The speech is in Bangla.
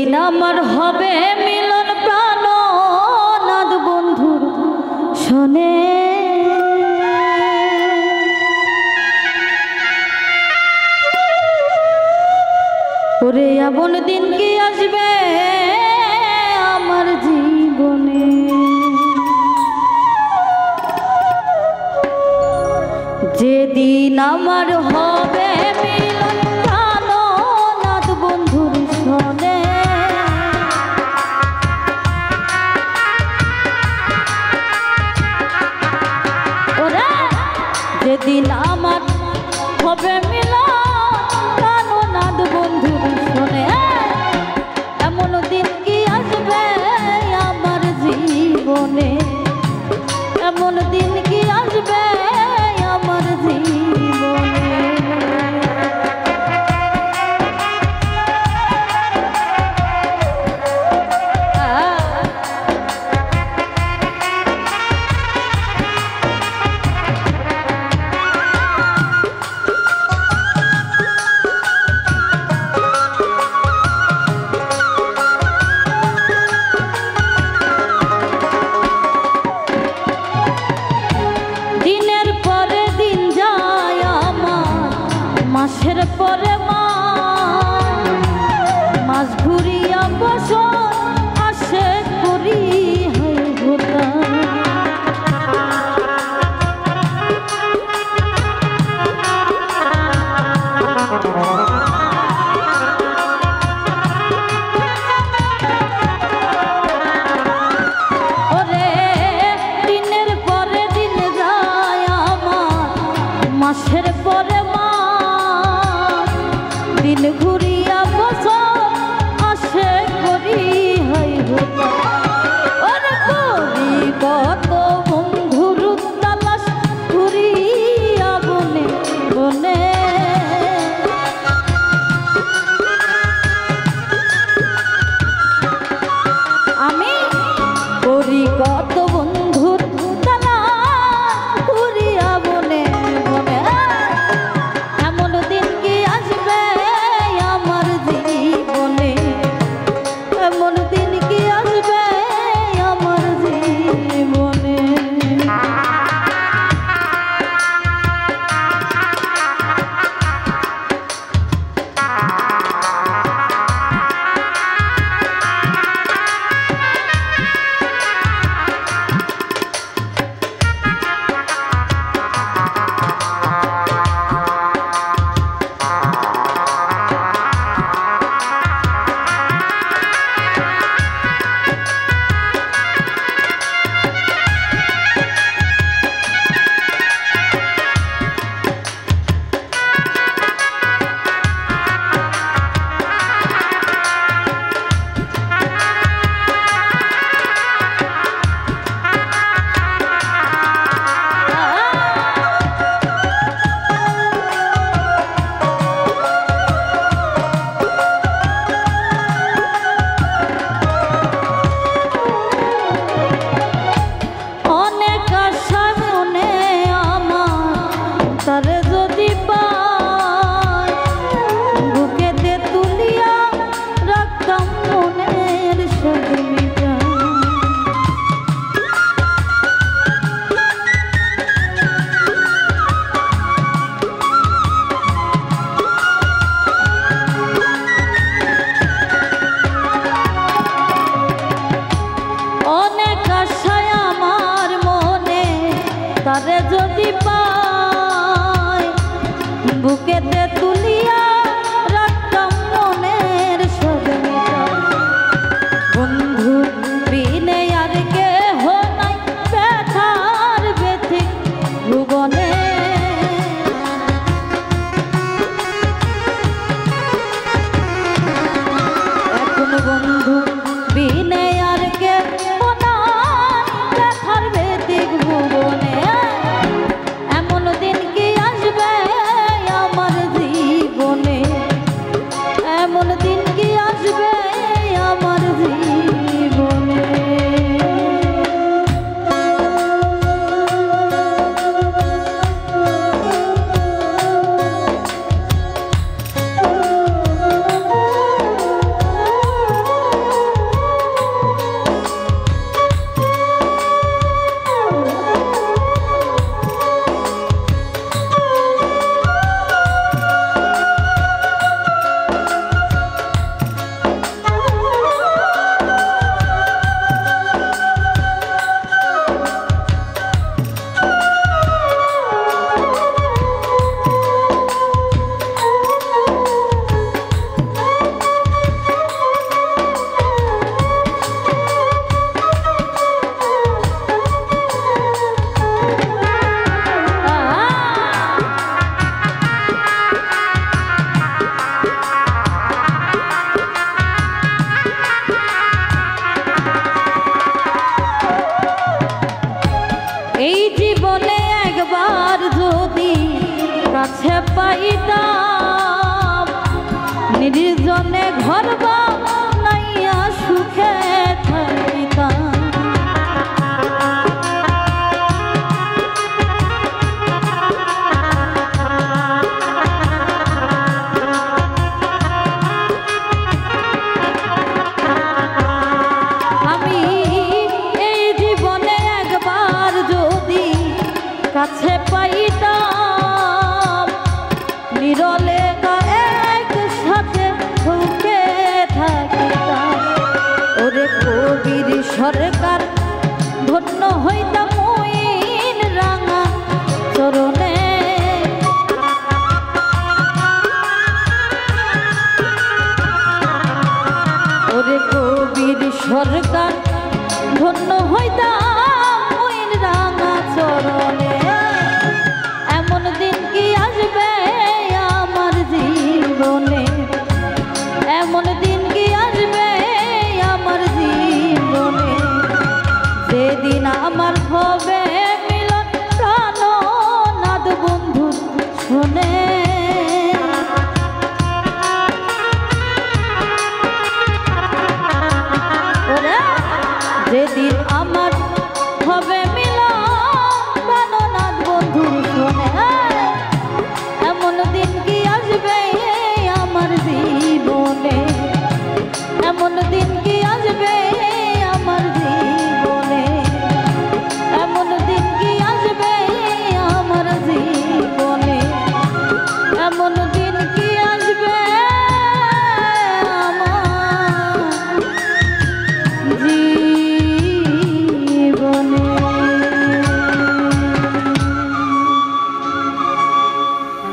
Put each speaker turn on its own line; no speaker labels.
যেদিন আমার হবে মিলন প্রাণনাথ বন্ধুর শোনে ওরে এমন দিন কি আসবে আমার জীবনে যেদিন আমার হবে মিলন প্রাণনাথ বন্ধুর শোনে ওরে যেদিন আমার হবে মিলন প্রাণনাথ বন্ধুর শোনে এমন দিন কি আসবে আমার জীবনে এমন দিন কি আসবে আমার জীবনে মাসের পরে মাস ঘুরিয়া বছর আসে করি ওরে দিনের পরে দিন যায় আমার মাসের পরে দিন ঘুরিয়া বছর আসে করি হাই হোতা ওরে করি কত বন্ধুর তালাশ ঘুরিয়া বনে বনে আমি করি কত বন্ধুর তালাশ ঘুরিয়া বনে বনে এমন দিন কি আসবে বানাইয়া সুখে থাকিতাম। আমি এই জীবনে একবার যদি কাছে পাইতাম, নিরলে একসাথে সুখে থাকিতাম। ওরে কবির সরকার ধন্য হইতাম মইন রাঙা চরণে। ওরে কবির সরকার ধন্য হইতাম